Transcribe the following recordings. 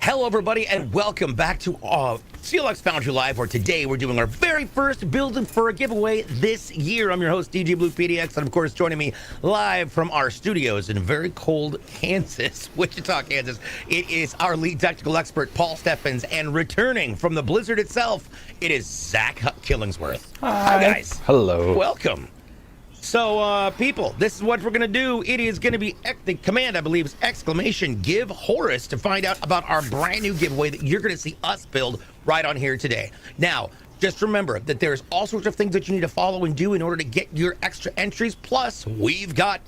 Hello, everybody, and welcome back to CLX Foundry Live, where today we're doing our very first build for a giveaway this year. I'm your host, DJ Blue PDX, and of course, joining me live from our studios in very cold Kansas, Wichita, Kansas, it is our lead technical expert, Paul Steffens, and returning from the blizzard itself, it is Zach Killingsworth. Hi, guys. Hello. Welcome. So, people, this is what we're going to do. It is going to be, the command, I believe, is exclamation GiveHorus to find out about our brand new giveaway that you're going to see us build right on here today. Now, just remember that there's all sorts of things that you need to follow and do in order to get your extra entries. Plus, we've got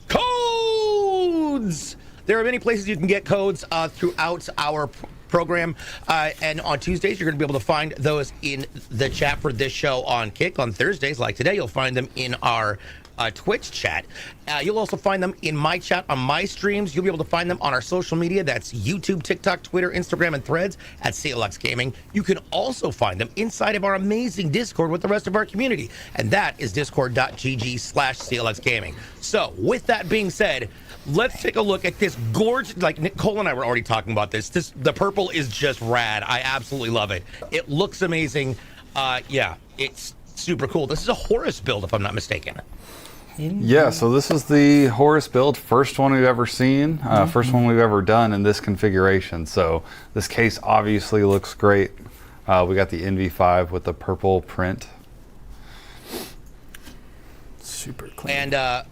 codes. There are many places you can get codes throughout our program, and on Tuesdays you're going to be able to find those in the chat for this show on Kick. On Thursdays, like today, you'll find them in our Twitch chat. You'll also find them in my chat on my streams. You'll be able to find them on our social media. That's YouTube, TikTok, Twitter, Instagram, and Threads at CLX Gaming. You can also find them inside of our amazing Discord with the rest of our community, and that is discord.gg/CLX Gaming. So with that being said, let's take a look at this gorgeous, like Nicole and I were already talking about this. The purple is just rad. I absolutely love it. It looks amazing. Yeah, it's super cool. This is a Horus build, if I'm not mistaken. Yeah, so this is the Horus build, first one we've ever seen, first one we've ever done in this configuration. So this case obviously looks great. We got the NV5 with the purple print. Super clean. And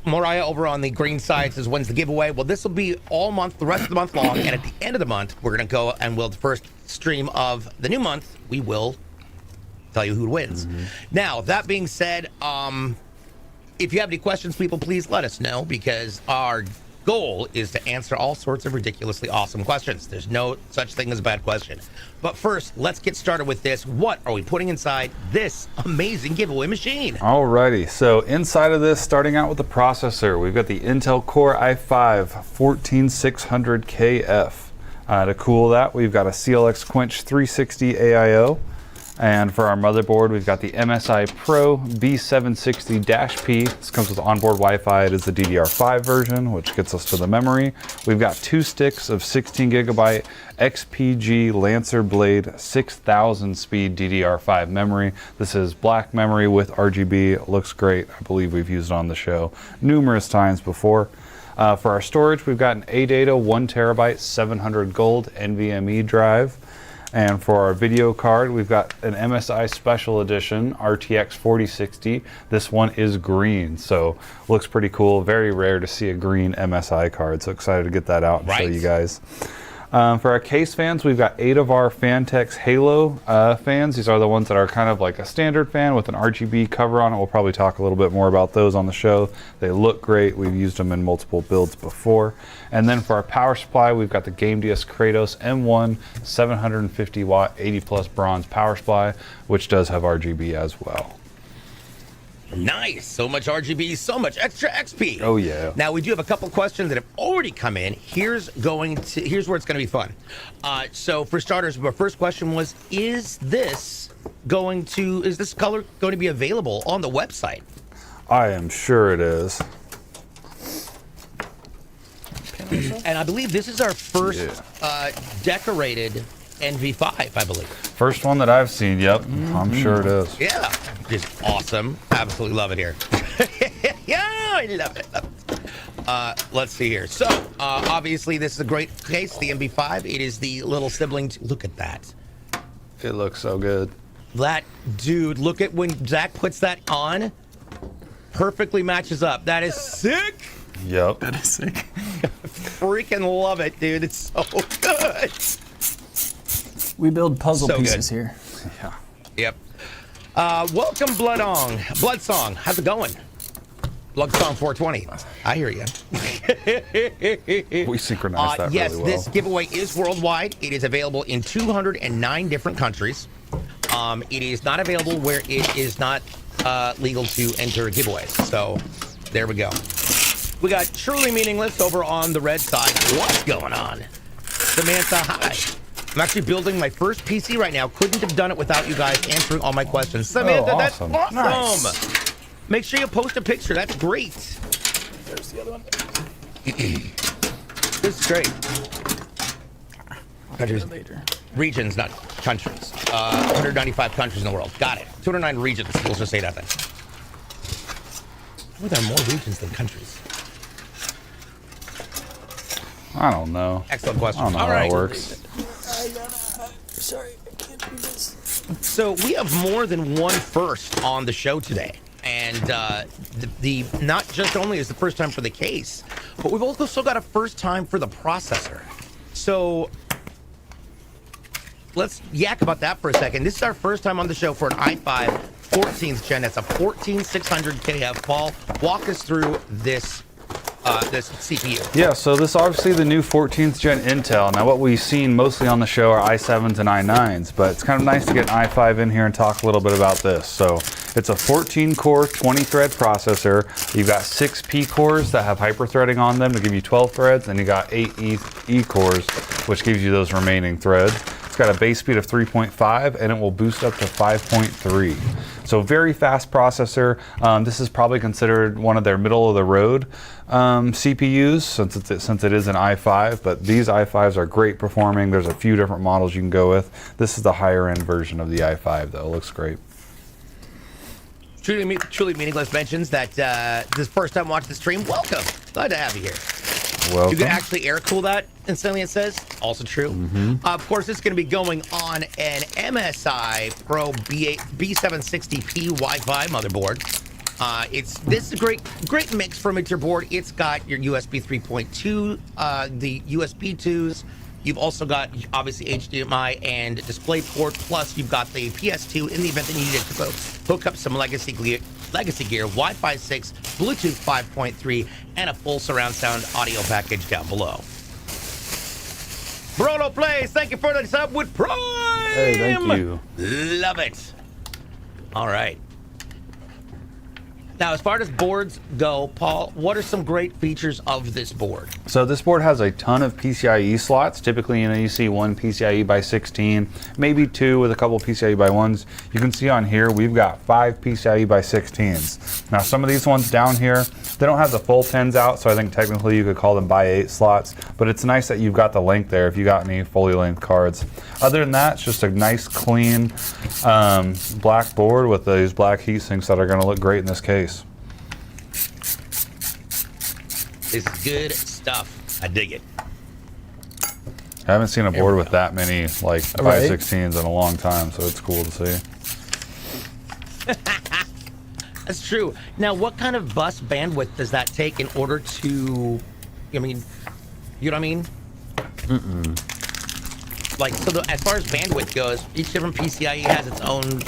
Mariah over on the green side says, when's the giveaway? Well, this will be all month, the rest of the month long, and at the end of the month, we're going to go and the first stream of the new month, we will tell you who wins. Now, that being said, if you have any questions, people, please let us know, because our goal is to answer all sorts of ridiculously awesome questions. There's no such thing as a bad question. But first, let's get started with this. What are we putting inside this amazing giveaway machine? Alrighty, so inside of this, starting out with the processor, we've got the Intel Core i5 14600KF. To cool that, we've got a CLX Quench 360 AIO. And for our motherboard, we've got the MSI Pro B760-P. This comes with onboard Wi-Fi. It is the DDR5 version, which gets us to the memory. We've got 2 sticks of 16 gigabyte XPG Lancer Blade 6000 speed DDR5 memory. This is black memory with RGB. It looks great. I believe we've used it on the show numerous times before. For our storage, we've got an ADATA 1 terabyte 700 gold NVMe drive. And for our video card, we've got an MSI Special Edition RTX 4060. This one is green, so looks pretty cool. Very rare to see a green MSI card, so excited to get that out and show you guys. For our case fans, we've got 8 of our Fantex Halo fans. These are the ones that are kind of like a standard fan with an RGB cover on it. We'll probably talk a little bit more about those on the show. They look great. We've used them in multiple builds before. And then for our power supply, we've got the GameDS Kratos M1 750 watt 80 plus bronze power supply, which does have RGB as well. Nice. So much RGB, so much extra XP. Oh yeah. Now we do have a couple questions that have already come in. Here's where it's going to be fun. So for starters, my first question was, is this color going to be available on the website? I am sure it is. And I believe this is our first decorated NV5, I believe. First one that I've seen, yep. I'm sure it is. Yeah, just awesome. Absolutely love it here. Yeah, I love it. Let's see here. So, obviously, this is a great case, the MV5. It is the little sibling. Look at that. It looks so good. That, dude, look at when Zach puts that on. Perfectly matches up. That is sick. Yep. That is sick. Freaking love it, dude. It's so good. We build puzzle So pieces good. here. Yeah. Yep. Welcome, Bloodsong. How's it going? Bloodsong 420. I hear you. We synchronized that yes, really well. this giveaway is worldwide. It is available in 209 different countries. It is not available where it is not legal to enter giveaways. So there we go. We got Truly Meaningless over on the red side. What's going on? Samantha, hi. I'm actually building my first PC right now. Couldn't have done it without you guys answering all my questions. Samantha, awesome. that's awesome. Nice. Make sure you post a picture. That's great. There's the other one. This is great. Countries. Later. Regions, not countries. 195 countries in the world. Got it. 209 regions. We'll just say that then. Well, there are more regions than countries. I don't know. Excellent question. I don't know All how right. it works. Sorry, I can't do this. So we have more than one first on the show today. And the not just only is the first time for the case, but we've also got a first time for the processor. So let's yak about that for a second. This is our first time on the show for an i5 14th gen. That's a 14600 KF. Paul, walk us through this this CPU. Yeah, so this is obviously the new 14th gen Intel. Now what we've seen mostly on the show are i7s and i9s, but it's kind of nice to get an i5 in here and talk a little bit about this. So it's a 14 core, 20 thread processor. You've got 6 P cores that have hyper-threading on them to give you 12 threads, and you got 8 E cores, which gives you those remaining threads. It's got a base speed of 3.5 and it will boost up to 5.3. So very fast processor. This is probably considered one of their middle of the road CPUs since it is an i5, but these i5s are great performing. There's a few different models you can go with. This is the higher end version of the i5 though. It looks great. Truly meaningless mentions that this is first time watching the stream. Welcome. Glad to have you here. Welcome. You can actually air cool that instantly, it says. Also true. Of course, it's going to be going on an MSI Pro B760p Wi-Fi motherboard. This is a great mix from your board. It's got your USB 3.2, the USB 2s. You've also got obviously HDMI and DisplayPort. Plus, you've got the PS2 in the event that you needed to hook up some legacy gear, Wi-Fi 6, Bluetooth 5.3, and a full surround sound audio package down below. Brodo Plays, thank you for the sub with Prime. Hey, thank you. Love it. All right. Now, as far as boards go, Paul, what are some great features of this board? So this board has a ton of PCIe slots. Typically, you see one PCIe by 16, maybe two with a couple PCIe by 1s. You can see on here, we've got 5 PCIe by 16s. Now, some of these ones down here, they don't have the full 10s out, so I think technically you could call them by 8 slots, but it's nice that you've got the length there if you got any fully length cards. Other than that, it's just a nice, clean black board with these black heat sinks that are gonna look great in this case. This is good stuff. I dig it. I haven't seen a board with that many like Right. 516s in a long time, so it's cool to see. That's true. Now, what kind of bus bandwidth does that take in order to, I mean, you know what I mean? Like, so as far as bandwidth goes, each different PCIe has its own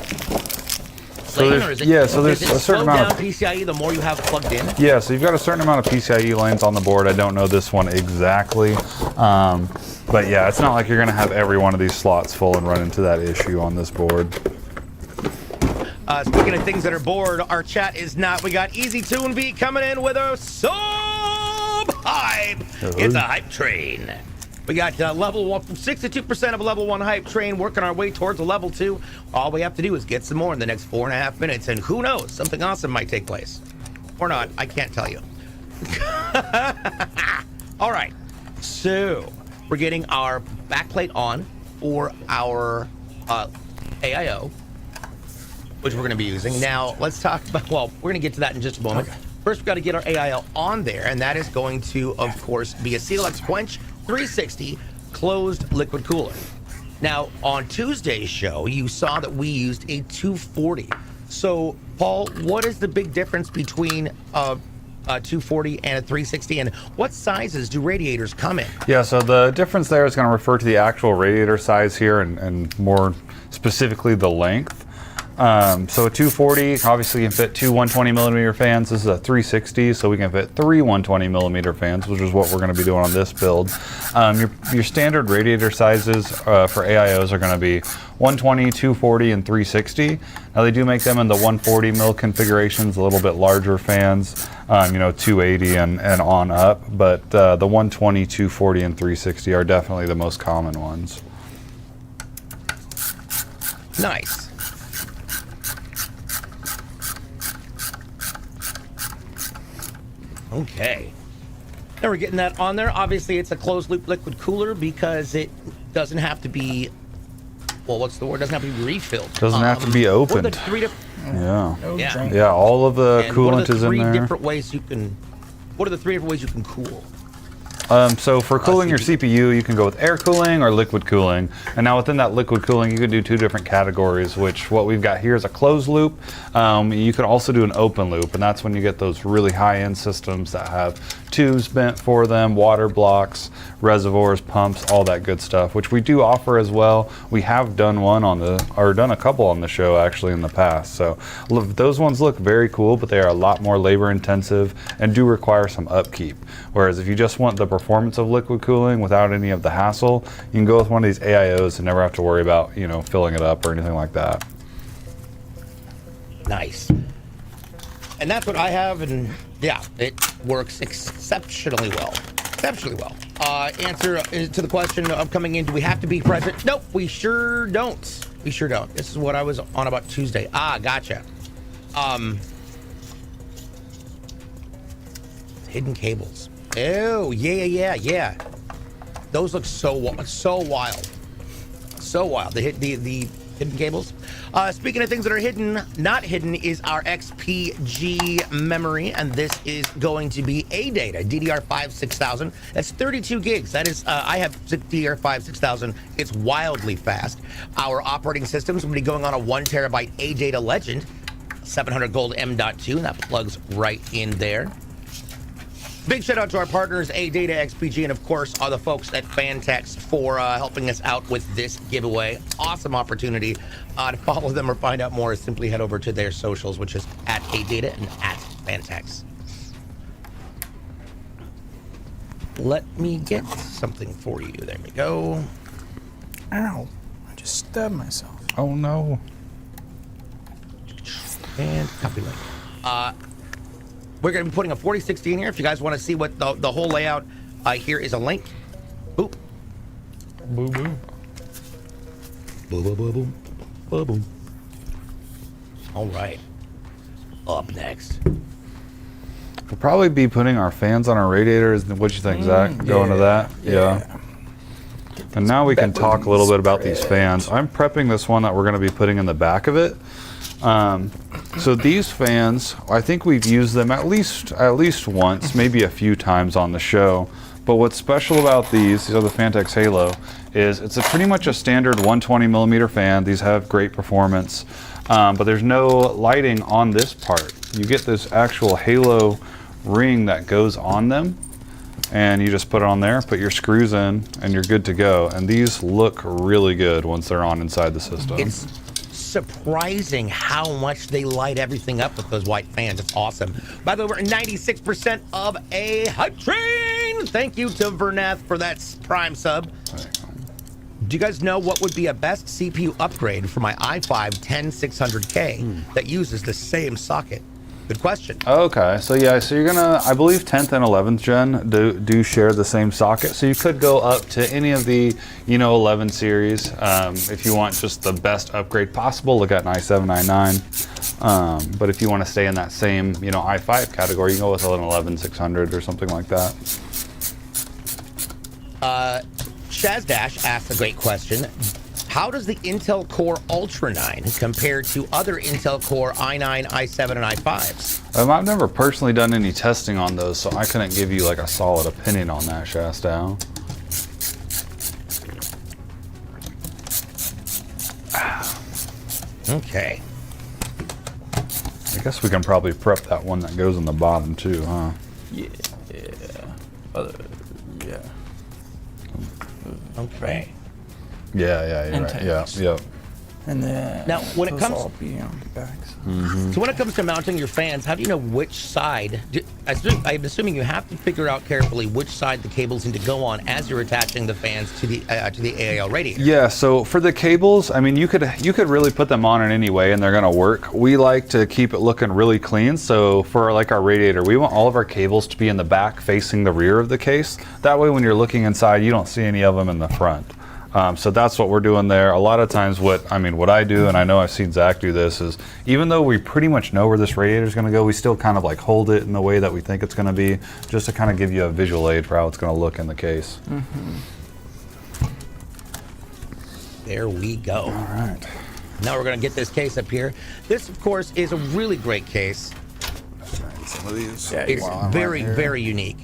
lane, or is it, so there's is it a certain slow amount down of PCIe the more you have plugged in? Yeah, so you've got a certain amount of PCIe lanes on the board. I don't know this one exactly, but yeah, it's not like you're gonna have every one of these slots full and run into that issue on this board. Speaking of things that are bored, our chat is not. We got Easy Tune B coming in with a sub hype. It's a hype train. We got level 1, 62% of a level 1 hype train, working our way towards a level 2. All we have to do is get some more in the next 4.5 minutes, and who knows, something awesome might take place. Or not, I can't tell you. All right, so we're getting our backplate on for our AIO, which we're going to be using. Now, let's talk about, well, we're going to get to that in just a moment. Okay. First, we've got to get our AIO on there, and that is going to, of course, be a CLX Quench 360 closed liquid cooler. Now, on Tuesday's show, you saw that we used a 240. So, Paul, what is the big difference between a 240 and a 360, and what sizes do radiators come in? Yeah, so the difference there is going to refer to the actual radiator size here and more specifically the length. So a 240 obviously can fit 2 120 millimeter fans. This is a 360, so we can fit 3 120 millimeter fans, which is what we're going to be doing on this build. Your standard radiator sizes for AIOs are going to be 120, 240, and 360. Now they do make them in the 140 mil configurations, a little bit larger fans, 280 and on up, but the 120, 240, and 360 are definitely the most common ones. Nice. Okay. Now we're getting that on there. Obviously, it's a closed loop liquid cooler because it doesn't have to be, well, what's the word? Doesn't have to be refilled. Doesn't have to be What are opened. the three Yeah. Yeah. drink. Yeah, all of the and what are coolant the is in three there. different ways you can? What are the three different ways you can cool? So for cooling your CPU. CPU, you can go with air cooling or liquid cooling. And now within that liquid cooling, you can do two different categories, which what we've got here is a closed loop. You can also do an open loop, and that's when you get those really high-end systems that have tubes bent for them, water blocks, reservoirs, pumps, all that good stuff, which we do offer as well. We have done done a couple on the show actually in the past. So those ones look very cool, but they are a lot more labor intensive and do require some upkeep. Whereas if you just want the performance of liquid cooling without any of the hassle, you can go with one of these AIOs and never have to worry about, filling it up or anything like that. Nice. And that's what I have, and yeah, it works exceptionally well. Exceptionally well. Answer to the question of coming in, do we have to be present? Nope, we sure don't. We sure don't. This is what I was on about Tuesday. Gotcha. Hidden cables. Oh, yeah. Those look so wild. So wild. The hidden cables. Speaking of things that are hidden, not hidden is our XPG memory, and this is going to be ADATA DDR5 6000. That's 32 gigs. That is, I have DDR5 6000. It's wildly fast. Our operating systems will be going on a 1 terabyte ADATA Legend, 700 Gold M.2, and that plugs right in there. Big shout out to our partners, ADATA, XPG, and of course, all the folks at Fantex for helping us out with this giveaway. Awesome opportunity. To follow them or find out more, simply head over to their socials, which is at ADATA and at Fantex. Let me get something for you. There we go. Ow. I just stabbed myself. Oh no. And copy link. We're going to be putting a 4060 in here. If you guys want to see what the whole layout, here is a link. Boop. Boo boo. Boom, boom, boom, boom, boom, boom. All right. Up next. We'll probably be putting our fans on our radiators. What do you think, Zach? Going to that? Yeah. And now we can talk a little bit about these fans. I'm prepping this one that we're going to be putting in the back of it. So these fans, I think we've used them at least once, maybe a few times on the show. But what's special about these are the Fantex Halo, is it's pretty much a standard 120 millimeter fan. These have great performance, but there's no lighting on this part. You get this actual Halo ring that goes on them, and you just put it on there, put your screws in, and you're good to go. And these look really good once they're on inside the system. It's surprising how much they light everything up with those white fans. It's awesome. By the way, we're at 96% of a hype train. Thank you to Vernath for that prime sub. Do you guys know what would be a best CPU upgrade for my i5-10600K that uses the same socket? Good question. Okay, so yeah, so you're gonna, I believe 10th and 11th gen do share the same socket, so you could go up to any of the 11 series. If you want just the best upgrade possible, look at an i7, i9. But if you want to stay in that same i5 category, you can go with an 11600 or something like that. Shaz Dash asked a great question. How does the Intel Core Ultra 9 compare to other Intel Core i9, i7, and i5s? I've never personally done any testing on those, so I couldn't give you like a solid opinion on that, Shastow. Okay. I guess we can probably prep that one that goes in the bottom too, huh? Yeah. Yeah. Okay. Yeah, you're right. Yeah, yep. And then Now, when it those comes- all be on the backs. So when it comes to mounting your fans, how do you know which side? I'm assuming you have to figure out carefully which side the cables need to go on as you're attaching the fans to the AIL radiator. Yeah, so for the cables, I mean, you could really put them on in any way and they're gonna work. We like to keep it looking really clean. So for like our radiator, we want all of our cables to be in the back facing the rear of the case. That way when you're looking inside, you don't see any of them in the front. So that's what we're doing there. A lot of times what I do, and I know I've seen Zach do this, is even though we pretty much know where this radiator is going to go, we still kind of like hold it in the way that we think it's going to be, just to kind of give you a visual aid for how it's going to look in the case. There we go. All right. Now we're going to get this case up here. This, of course, is a really great case. Some of these. Yeah, It's very, very unique.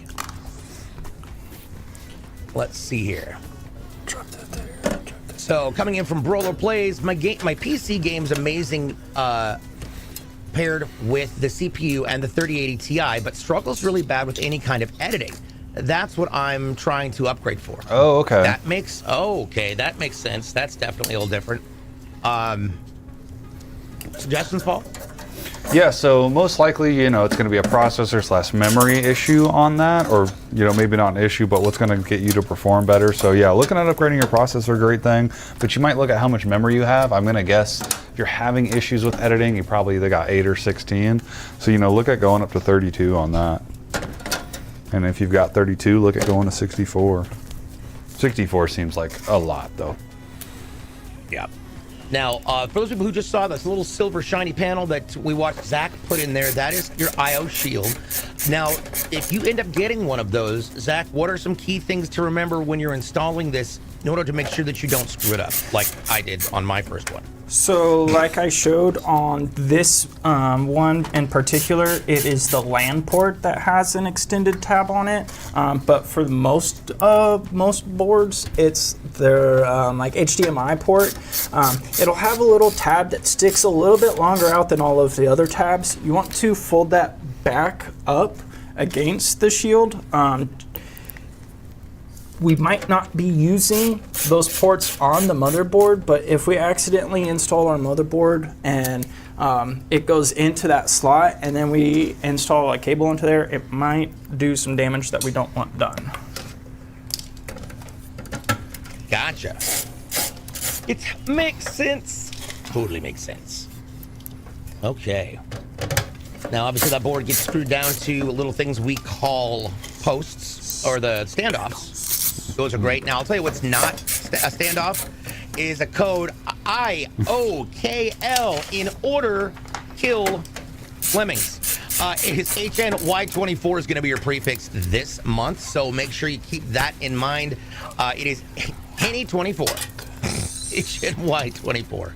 Let's see here. Drop that there. Drop that. So coming in from Brawler Plays, my PC game's amazing paired with the CPU and the 3080 Ti, but struggles really bad with any kind of editing. That's what I'm trying to upgrade for. Oh, okay. That makes sense. That's definitely a little different. Suggestions, Paul? Yeah, so most likely, it's going to be a processor/memory issue on that, or, maybe not an issue, but what's going to get you to perform better. So yeah, looking at upgrading your processor, great thing, but you might look at how much memory you have. I'm going to guess if you're having issues with editing, you probably either got 8 or 16. So, look at going up to 32 on that. And if you've got 32, look at going to 64. 64 seems like a lot, though. Yeah. Now, for those people who just saw this little silver shiny panel that we watched Zach put in there, that is your I/O shield. Now, if you end up getting one of those, Zach, what are some key things to remember when you're installing this in order to make sure that you don't screw it up, like I did on my first one? So, like I showed on this one in particular, it is the LAN port that has an extended tab on it. But for most boards, it's their like HDMI port. It'll have a little tab that sticks a little bit longer out than all of the other tabs. You want to fold that back up against the shield. We might not be using those ports on the motherboard, but if we accidentally install our motherboard and it goes into that slot and then we install a cable into there, it might do some damage that we don't want done. Gotcha. It makes sense. Totally makes sense. Okay. Now, obviously, that board gets screwed down to little things we call posts, or the standoffs. Those are great. Now, I'll tell you what's not a standoff is a code IOKL in order kill Lemmings. His HNY24 is going to be your prefix this month, so make sure you keep that in mind. It is HNY24. HNY24.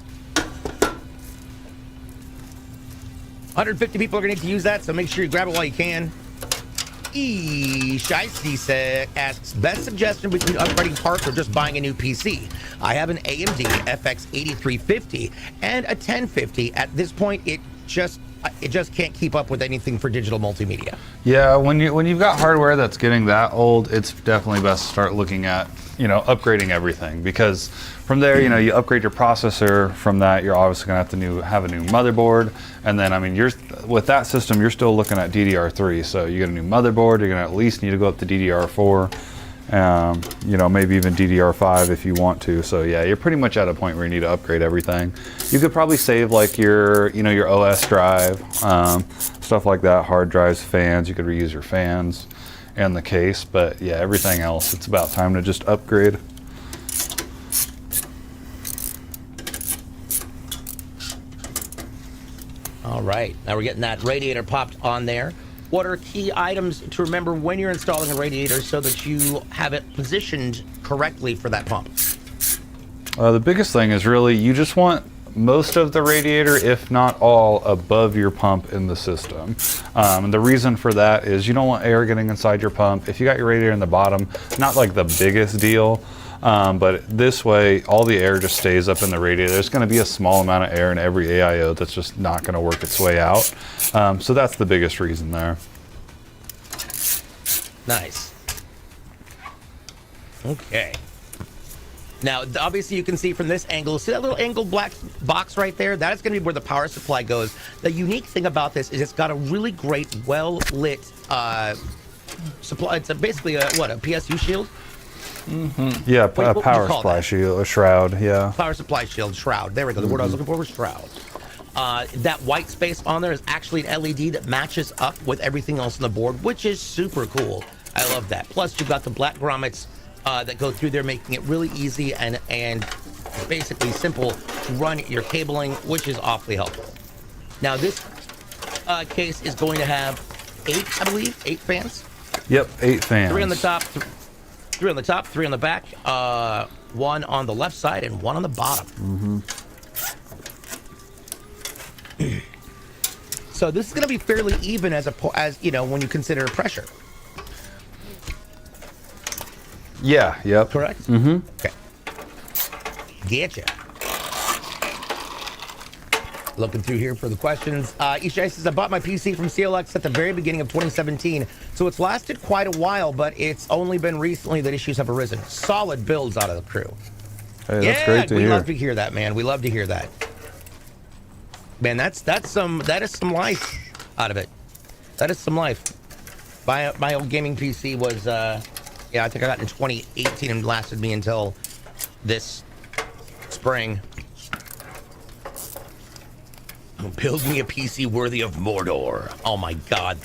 150 people are going to need to use that, so make sure you grab it while you can. Shiesty asks, best suggestion between upgrading parts or just buying a new PC? I have an AMD FX 8350 and a 1050. At this point, it just can't keep up with anything for digital multimedia. Yeah, when you've got hardware that's getting that old, it's definitely best to start looking at upgrading everything, because from there you upgrade your processor. From that, you're obviously gonna have to have a new motherboard, and then you're with that system, you're still looking at DDR3. So you get a new motherboard, you're gonna at least need to go up to DDR4. Maybe even DDR5 if you want to. So yeah, you're pretty much at a point where you need to upgrade everything. You could probably save like your OS drive, stuff like that, hard drives, fans. You could reuse your fans and the case, but yeah, everything else, it's about time to just upgrade. All right, now we're getting that radiator popped on there. What are key items to remember when you're installing a radiator so that you have it positioned correctly for that pump? The biggest thing is really you just want most of the radiator, if not all, above your pump in the system. And the reason for that is you don't want air getting inside your pump. If you got your radiator in the bottom, not like the biggest deal, but this way all the air just stays up in the radiator. There's going to be a small amount of air in every AIO that's just not going to work its way out. So that's the biggest reason there. Nice. Okay. Now, obviously, you can see from this angle, see that little angled black box right there? That is going to be where the power supply goes. The unique thing about this is it's got a really great, well-lit supply. It's basically a PSU shield? Mm-hmm. Yeah, a power supply shield, a shroud, yeah. Power supply shield, shroud. There we go. The word I was looking for was shroud. That white space on there is actually an LED that matches up with everything else on the board, which is super cool. I love that. Plus, you've got the black grommets that go through there, making it really easy and basically simple to run your cabling, which is awfully helpful. Now, this case is going to have 8 fans. Yep, 8 fans. 3 on the top, 3 on the top, 3 on the back. one on the left side and one on the bottom. So this is going to be fairly even as you know, when you consider pressure. Yeah. Yep. Correct? Okay. Getcha. Looking through here for the questions. Ishai says, I bought my PC from CLX at the very beginning of 2017, so it's lasted quite a while, but it's only been recently that issues have arisen. Solid builds out of the crew. Hey, that's great to hear. We love to hear that, man. We love to hear that. Man, that is some life out of it. That is some life. My old gaming PC was, yeah, I think I got it in 2018 and lasted me until this spring. Build me a PC worthy of Mordor. Oh my God.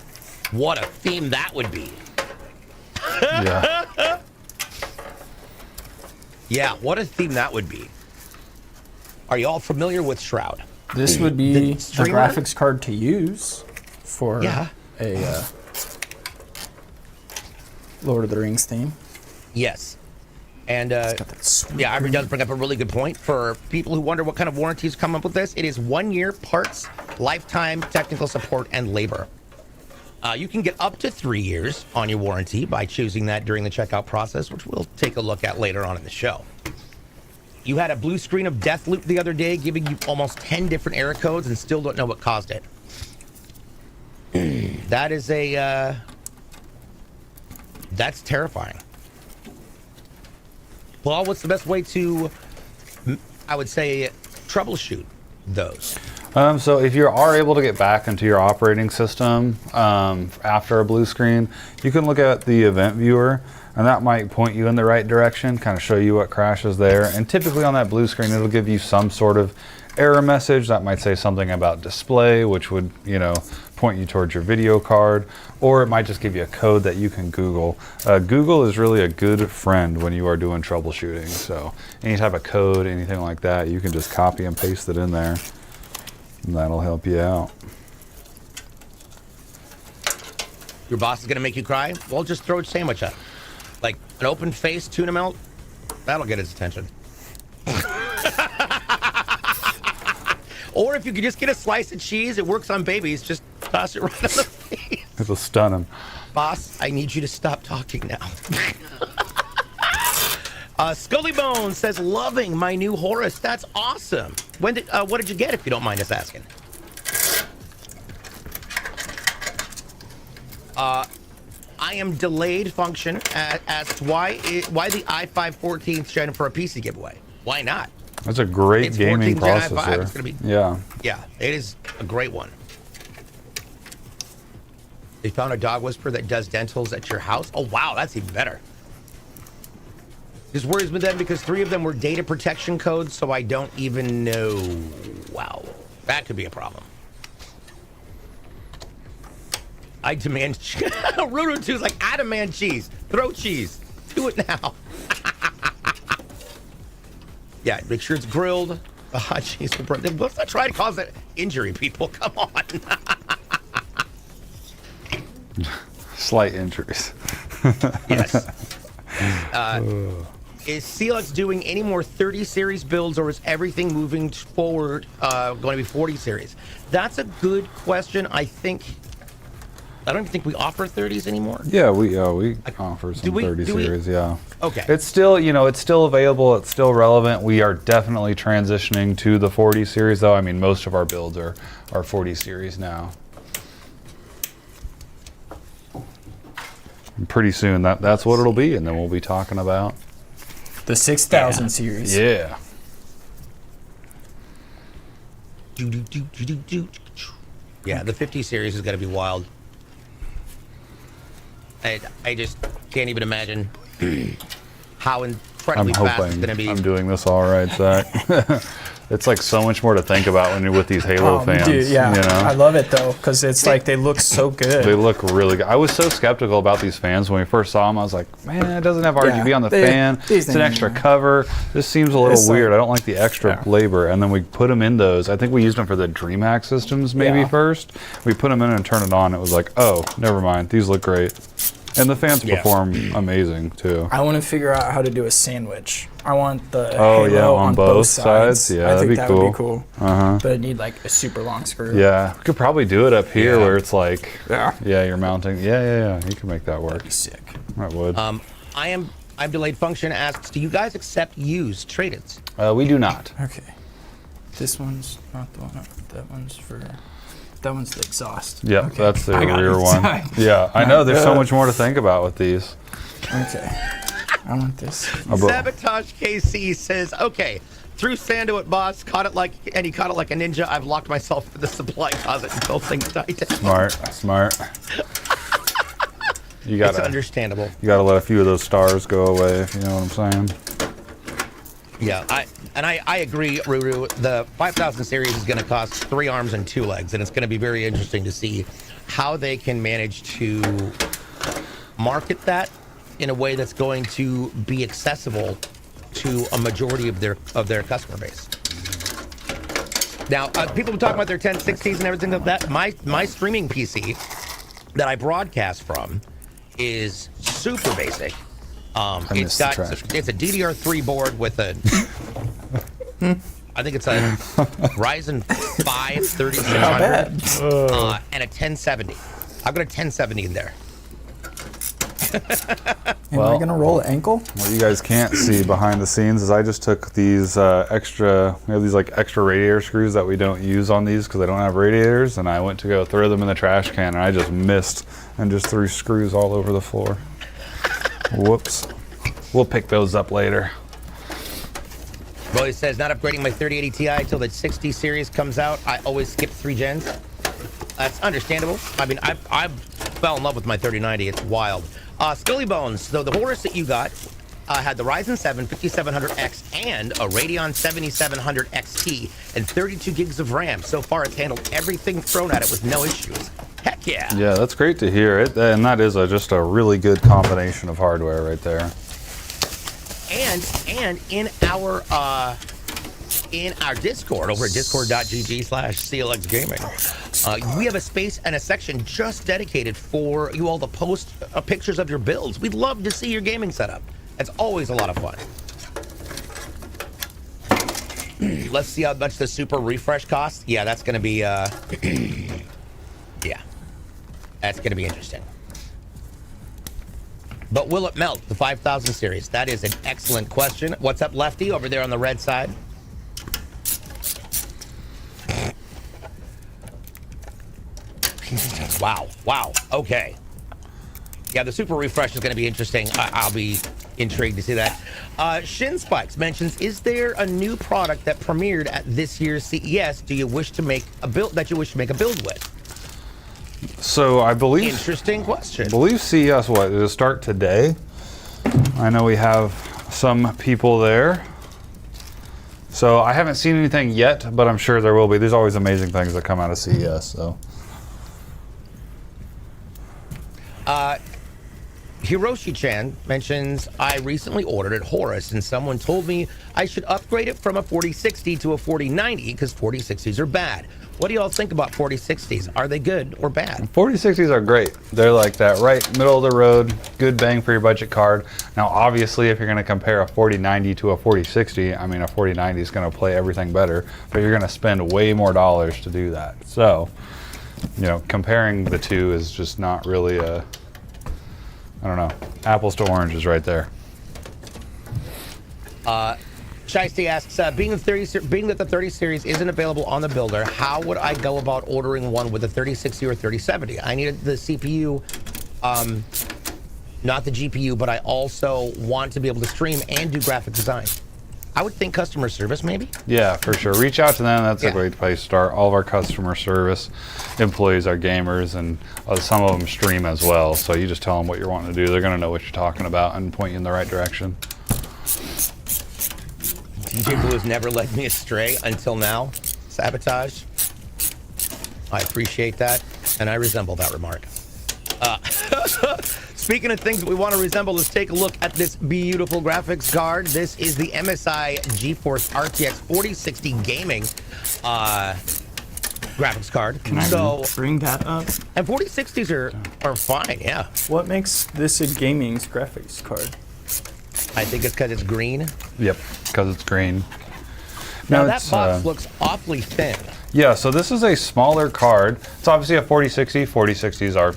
What a theme that would be. Yeah. Yeah, what a theme that would be. Are you all familiar with Shroud? This would be the streamer? graphics card to use for a Lord of the Rings theme. Yes. And It's got that sweet yeah, Ivory green. does bring up a really good point. For people who wonder what kind of warranties come up with this, it is 1 year parts, lifetime technical support, and labor. You can get up to 3 years on your warranty by choosing that during the checkout process, which we'll take a look at later on in the show. You had a blue screen of Deathloop the other day, giving you almost 10 different error codes and still don't know what caused it. That is that's terrifying. Paul, what's the best way to, I would say, troubleshoot those? So if you are able to get back into your operating system after a blue screen, you can look at the event viewer, and that might point you in the right direction, kind of show you what crashes there. And typically on that blue screen, it'll give you some sort of error message that might say something about display, which would, you know, point you towards your video card, or it might just give you a code that you can Google. Google is really a good friend when you are doing troubleshooting. So any type of code, anything like that, you can just copy and paste it in there, and that'll help you out. Your boss is going to make you cry? Well, just throw a sandwich up. Like an open-faced tuna melt, that'll get his attention. Or if you could just get a slice of cheese, it works on babies, just toss it right on the face. It'll stun him. Boss, I need you to stop talking now. Scully Bones says, loving my new Horus. That's awesome. What did you get, if you don't mind us asking? I am delayed function as to why the i5 14th for a PC giveaway. Why not? That's a great It's gaming 14th Gen i5. processor. It's gonna be, yeah. Yeah, it is a great one. They found a dog whisperer that does dentals at your house. Oh, wow, that's even better. This worries me then because 3 of them were data protection codes, so I don't even know. Wow, that could be a problem. I demand Rudo 2 is like, I demand cheese. Throw cheese. Do it now. Yeah, make sure it's grilled. The hot cheese will burn. Let's not try to cause that injury, people. Come on. Slight injuries. Yes. Is CLX doing any more 30 series builds, or is everything moving forward going to be 40 series? That's a good question. I don't even think we offer 30s anymore. Yeah, we offer some 30 series, yeah. Okay. It's still, it's still available, it's still relevant. We are definitely transitioning to the 40 series though. I mean, most of our builds are 40 series now. And pretty soon that's what it'll be, and then we'll be talking about the 6000 series. Yeah. Yeah, the 50 series is going to be wild. I just can't even imagine how incredibly fast it's going to be. I'm doing this all right, Zach. It's like so much more to think about when you're with these Halo fans. Dude, yeah, you know? I love it though, because it's like they look so good. They look really good. I was so skeptical about these fans when we first saw them. I was like, man, it doesn't have RGB on the fan. It's an extra cover. This seems a little weird. I don't like the extra labor. And then we put them in those. I think we used them for the DreamHack systems maybe first. We put them in and turned it on. It was like, oh, never mind. These look great. And the fans Yeah. perform amazing too. I want to figure out how to do a sandwich. I want the Oh, halo yeah, on both sides. sides? Yeah, I that'd think be that cool. would be cool. But I need like a super long screw. Yeah, we could probably do it up here Yeah. where it's like, Yeah. you're mounting. Yeah. You can make that work. Sick. I would. I'm delayed function asks, do you guys accept used trade-ins? We do not. Okay. This one's not the one. That one's for. That one's the exhaust. Yep, Okay. that's the I got rear it. one. Sorry. Yeah, I know. There's so much more to think about with these. Okay. I want this. Sabotage KC says, okay, threw sando at boss, caught it like a ninja. I've locked myself in the supply closet until things die down. Smart. You It's gotta understandable. let a few of those stars go away, if you know what I'm saying. Yeah, I agree, Ruru. The 5000 series is going to cost 3 arms and 2 legs, and it's going to be very interesting to see how they can manage to market that in a way that's going to be accessible to a majority of their customer base. Now, people talk about their 1060s and everything like that. My streaming PC that I broadcast from is super basic. It's a DDR3 board with a I think it's a Ryzen 5 3600 and a 1070. I've got a 1070 in there. Am I gonna roll an ankle? What you guys can't see behind the scenes is I just took these we have these like extra radiator screws that we don't use on these because I don't have radiators, and I went to go throw them in the trash can and I just missed and just threw screws all over the floor. Whoops. We'll pick those up later. Roy says, not upgrading my 3080 Ti until the 60 series comes out. I always skip 3 gens. That's understandable. I mean, I fell in love with my 3090. It's wild. Scully Bones, so the Horus that you got had the Ryzen 7 5700X and a Radeon 7700 XT and 32 gigs of RAM. So far, it's handled everything thrown at it with no issues. Heck yeah. Yeah, that's great to hear it, and that is just a really good combination of hardware right there. And in our Discord over at discord.gg/CLX Gaming, we have a space and a section just dedicated for you all to post pictures of your builds. We'd love to see your gaming setup. It's always a lot of fun. Let's see how much the super refresh costs. Yeah, that's going to be yeah, that's going to be interesting. But will it melt, the 5000 series? That is an excellent question. What's up, Lefty, over there on the red side? Wow, okay. Yeah, the super refresh is going to be interesting. I'll be intrigued to see that. Shin Spikes mentions, is there a new product that premiered at this year's CES do you wish to make a build with? So I believe... Interesting question. I believe CES, what, does it start today? I know we have some people there. So I haven't seen anything yet, but I'm sure there will be. There's always amazing things that come out of CES, so... Hiroshi-chan mentions, I recently ordered at Horus and someone told me I should upgrade it from a 4060 to a 4090 because 4060s are bad. What do y'all think about 4060s? Are they good or bad? 4060s are great. They're like that right middle of the road, good bang for your budget card. Now, obviously, if you're going to compare a 4090 to a 4060, I mean, a 4090 is going to play everything better, but you're going to spend way more dollars to do that. So, you know, comparing the two is just not really a... I don't know. Apples to oranges right there. Shiesty asks, being that the 30 series isn't available on the builder, how would I go about ordering one with a 3060 or 3070? I needed the CPU, not the GPU, but I also want to be able to stream and do graphic design. I would think customer service, maybe? Yeah, for sure. Reach out to them. That's Yeah. a great place to start. All of our customer service employees are gamers, and some of them stream as well. So you just tell them what you're wanting to do. They're going to know what you're talking about and point you in the right direction. DJ Blue has never led me astray until now. Sabotage. I appreciate that, and I resemble that remark. Speaking of things that we want to resemble, let's take a look at this beautiful graphics card. This is the MSI GeForce RTX 4060 Gaming. graphics card. Can I bring that up? And 4060s are fine, yeah. What makes this a gaming graphics card? I think it's because it's green. Yep, because it's green. Now that box looks awfully thin. Yeah, so this is a smaller card. It's obviously a 4060. 4060s are,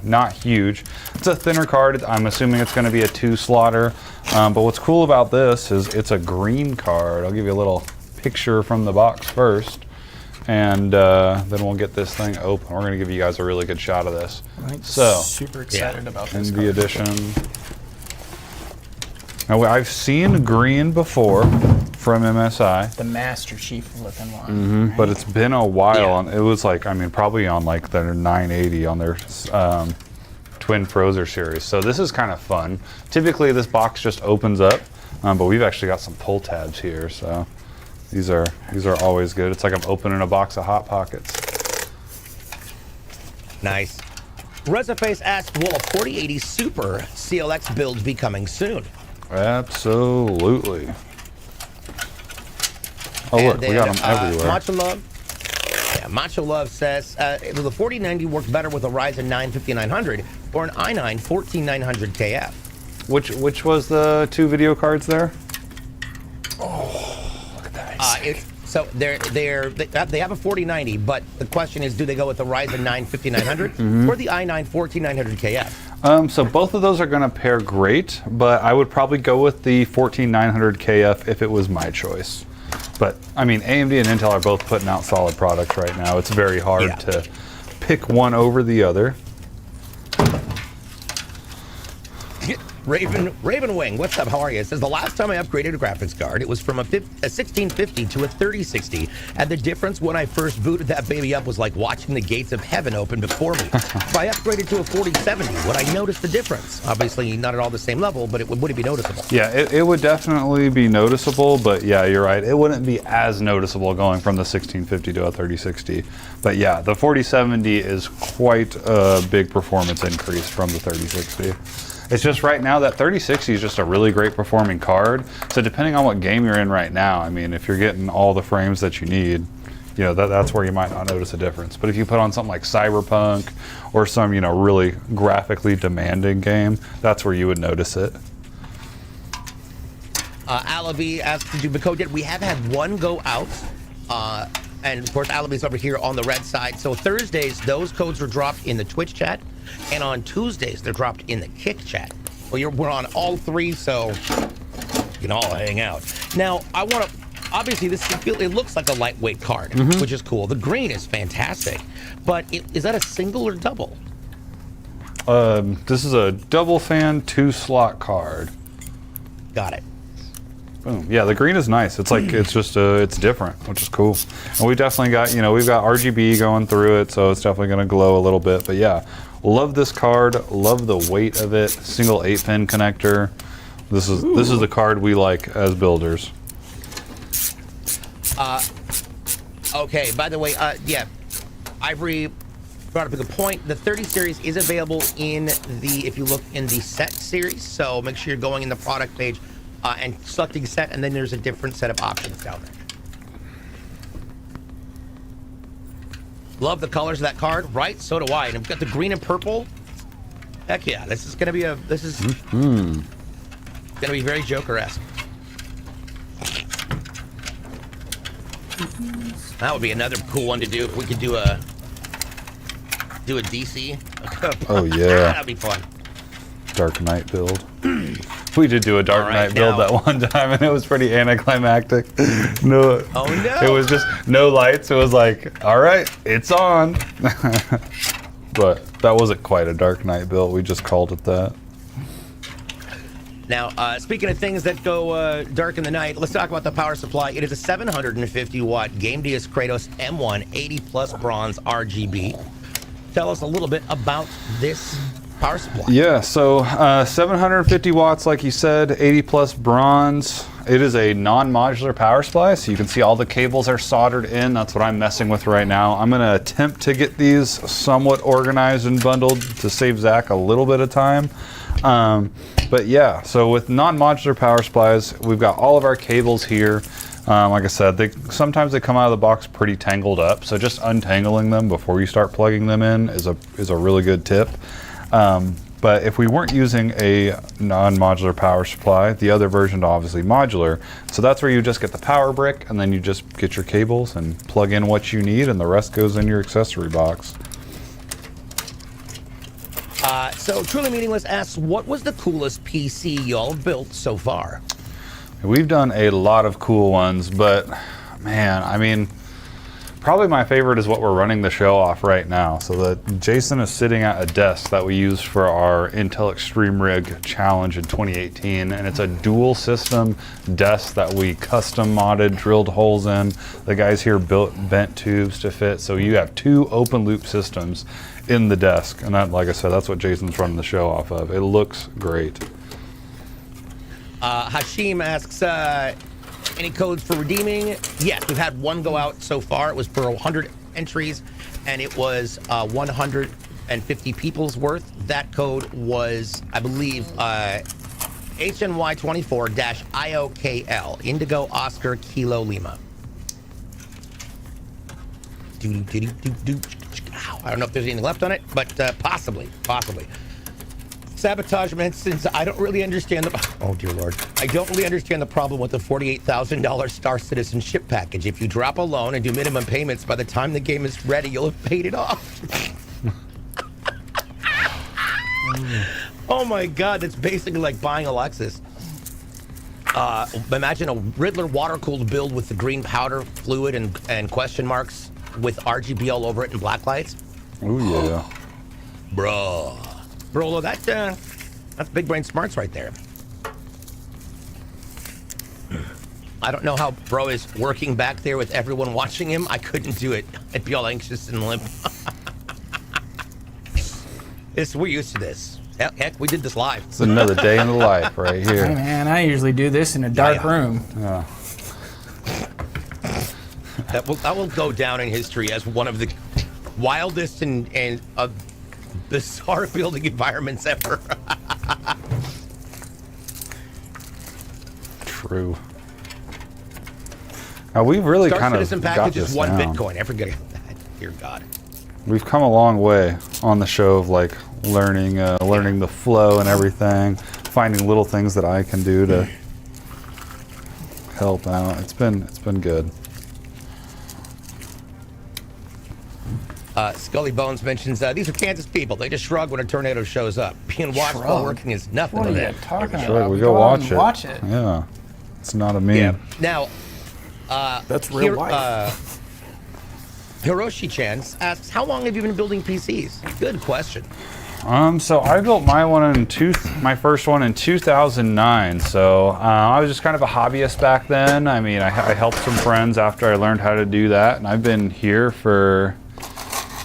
not huge. It's a thinner card. I'm assuming it's going to be a 2-slotter. But what's cool about this is it's a green card. I'll give you a little picture from the box first. And then we'll get this thing open. We're going to give you guys a really good shot of this. I'm so, super excited about this NV card. edition. Now, I've seen green before from MSI. The Master Chief looking one. But it's been a while, and it was probably on their 980 on their Twin Frozer series. So this is kind of fun. Typically, this box just opens up, but we've actually got some pull tabs here. So these are always good. It's like I'm opening a box of Hot Pockets. Nice. Rezaface asked, will a 4080 Super CLX build be coming soon? Absolutely. Oh, look, we got them everywhere. Macho Love. Yeah, Macho Love says, will the 4090 work better with a Ryzen 9 5900 or an i9 14900 KF? Which was the 2 video cards there? Oh, look at that. So they have a 4090, but the question is, do they go with the Ryzen 9 5900 or the i9 14900 KF? So both of those are going to pair great, but I would probably go with the 14900 KF if it was my choice. But I mean, AMD and Intel are both putting out solid products right now. It's very hard to pick one over the other. Raven Wing, what's up? How are you? It says, the last time I upgraded a graphics card, it was from a 1650 to a 3060. And the difference when I first booted that baby up was like watching the gates of heaven open before me. If I upgraded to a 4070, would I notice the difference? Obviously, not at all the same level, but would it be noticeable? Yeah, it would definitely be noticeable, but yeah, you're right. It wouldn't be as noticeable going from the 1650 to a 3060. But yeah, the 4070 is quite a big performance increase from the 3060. It's just right now that 3060 is just a really great performing card. So depending on what game you're in right now, I mean, if you're getting all the frames that you need, that's where you might not notice a difference. But if you put on something like Cyberpunk or some, really graphically demanding game, that's where you would notice it. Alavi asked to do the code yet. We have had one go out. And of course, Alavi's over here on the red side. So Thursdays, those codes are dropped in the Twitch chat. And on Tuesdays, they're dropped in the Kick chat. Well, we're on all three, so you can all hang out. Now, I want to, obviously, it looks like a lightweight card, which is cool. The green is fantastic. But is that a single or double? This is a double fan 2-slot card. Got it. Boom. Yeah, the green is nice. It's like, it's different, which is cool. And we definitely got, we've got RGB going through it, so it's definitely going to glow a little bit. But yeah, love this card. Love the weight of it. Single 8-pin connector. This is the card we like as builders. Okay, by the way, Ivory brought up a good point. The 30 series is available if you look in the set series, so make sure you're going in the product page and selecting set, and then there's a different set of options down there. Love the colors of that card, right? So do I. And we've got the green and purple. Heck yeah, this is gonna be gonna be very Joker-esque. That would be another cool one to do if we could do a DC. Oh yeah, that'd be fun. Dark Knight build. We did do a Dark Knight build that one time, and it was pretty anticlimactic. No, oh no! It was just no lights. It was like, all right, it's on. But that wasn't quite a Dark Knight build. We just called it that. Now, speaking of things that go dark in the night, let's talk about the power supply. It is a 750-watt Game Dias Kratos M1 80+ bronze RGB. Tell us a little bit about this power supply. Yeah, so 750 watts, like you said, 80+ bronze. It is a non-modular power supply, so you can see all the cables are soldered in. That's what I'm messing with right now. I'm going to attempt to get these somewhat organized and bundled to save Zach a little bit of time. But yeah, so with non-modular power supplies, we've got all of our cables here. Like I said, sometimes they come out of the box pretty tangled up, so just untangling them before you start plugging them in is a really good tip. But if we weren't using a non-modular power supply, the other version is obviously modular, so that's where you just get the power brick and then you just get your cables and plug in what you need, and the rest goes in your accessory box. So Truly Meaningless asks, what was the coolest PC y'all have built so far? We've done a lot of cool ones, but man, I mean, probably my favorite is what we're running the show off right now. So that Jason is sitting at a desk that we used for our Intel Extreme Rig Challenge in 2018, and it's a dual system desk that we custom modded, drilled holes in. The guys here built vent tubes to fit, so you have 2 open loop systems in the desk, and that, like I said, that's what Jason's running the show off of. It looks great. Hashim asks, any codes for redeeming? Yes, we've had one go out so far. It was for 100 entries, and it was 150 people's worth. That code was, I believe, HNY24-IOKL, Indigo Oscar Kilo Lima. I don't know if there's anything left on it, but possibly. Sabotagement, since I don't really understand oh dear Lord, I don't really understand the problem with the $48,000 Star Citizenship package. If you drop a loan and do minimum payments, by the time the game is ready, you'll have paid it off. Oh my God, that's basically like buying a Lexus. Imagine a Riddler water-cooled build with the green powder fluid and question marks with RGB all over it and black lights. Oh yeah. Bro, that's big brain smarts right there. I don't know how bro is working back there with everyone watching him. I couldn't do it. I'd be all anxious and limp. We're used to this. Heck, we did this live. It's another day in the life right here. Hey man, I usually do this in a dark room. Yeah. That will go down in history as one of the wildest and bizarre building environments ever. True. Now we've really Star kind Citizen of package got is this 1 down. Bitcoin. I forget that. Dear God. We've come a long way on the show of like learning the flow and everything, finding little things that I can do to help out. It's been good. Scully Bones mentions these are Kansas people. They just shrug when a tornado shows up. Being watched while working is nothing What to are you them. talking Sure, about? we go out watch and it. Watch it. Yeah, it's not a meme. Yeah. Now, That's real life. Hiroshi-chan asks, how long have you been building PCs? Good question. So I built my first one in 2009. So I was just kind of a hobbyist back then. I mean, I helped some friends after I learned how to do that, and I've been here for,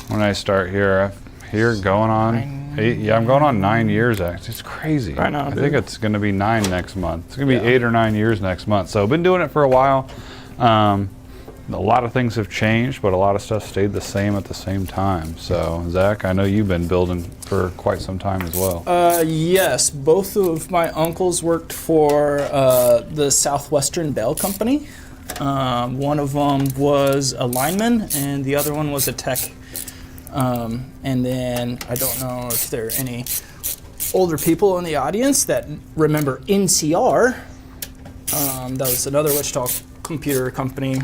when I start here, going on 8. Yeah, I'm going on 9 years. Actually, it's crazy. I know, I dude. think it's going to be 9 next month. It's going to be 8 or 9 years next month. So I've been doing it for a while. A lot of things have changed, but a lot of stuff stayed the same at the same time. So, Zach, I know you've been building for quite some time as well. Yes, both of my uncles worked for the Southwestern Bell Company. One of them was a lineman, and the other one was a tech. And then I don't know if there are any older people in the audience that remember NCR. That was another Wichita computer company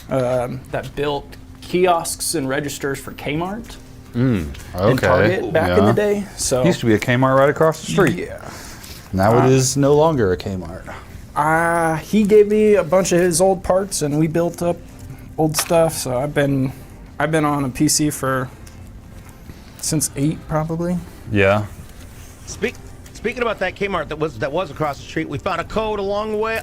that built kiosks and registers for Kmart and Target back in the day. So Used to be a Kmart right across the street. yeah. Now it is no longer a Kmart. He gave me a bunch of his old parts, and we built up old stuff. So I've been on a PC since 8 probably. Yeah. Speaking about that Kmart that was across the street, we found a code a long way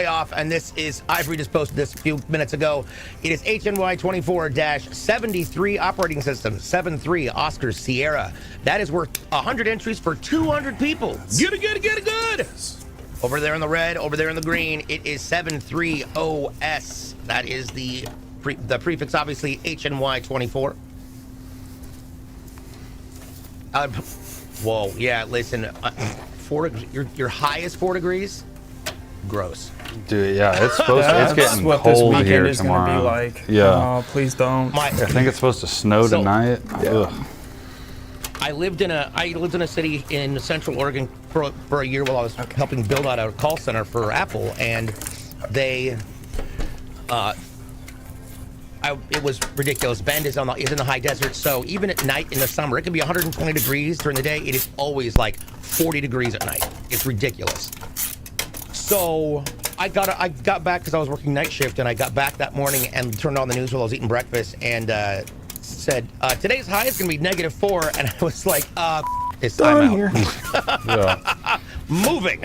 off, and this is Ivory just posted this a few minutes ago. It is HNY24-73 operating system 73 Oscar Sierra. That is worth 100 entries for 200 people. Get it good. Over there in the red, over there in the green, it is 730S. That is the prefix, obviously HNY24. Whoa, yeah, listen, your high is 4 degrees. gross. Dude, yeah, it's supposed to. It's That's getting what this cold weekend here is tomorrow. gonna be like. Yeah. Oh, please don't. My, I think it's supposed to snow So- tonight. Ugh. I lived in a city in Central Oregon for a year while I was helping build out a call center for Apple, and they, it was ridiculous. Bend is in the high desert, so even at night in the summer, it can be 120 degrees during the day. It is always like 40 degrees at night. It's ridiculous. So I got back because I was working night shift, and I got back that morning and turned on the news while I was eating breakfast, and said today's high is gonna be -4, and I was like, it's time out. Yeah. Moving.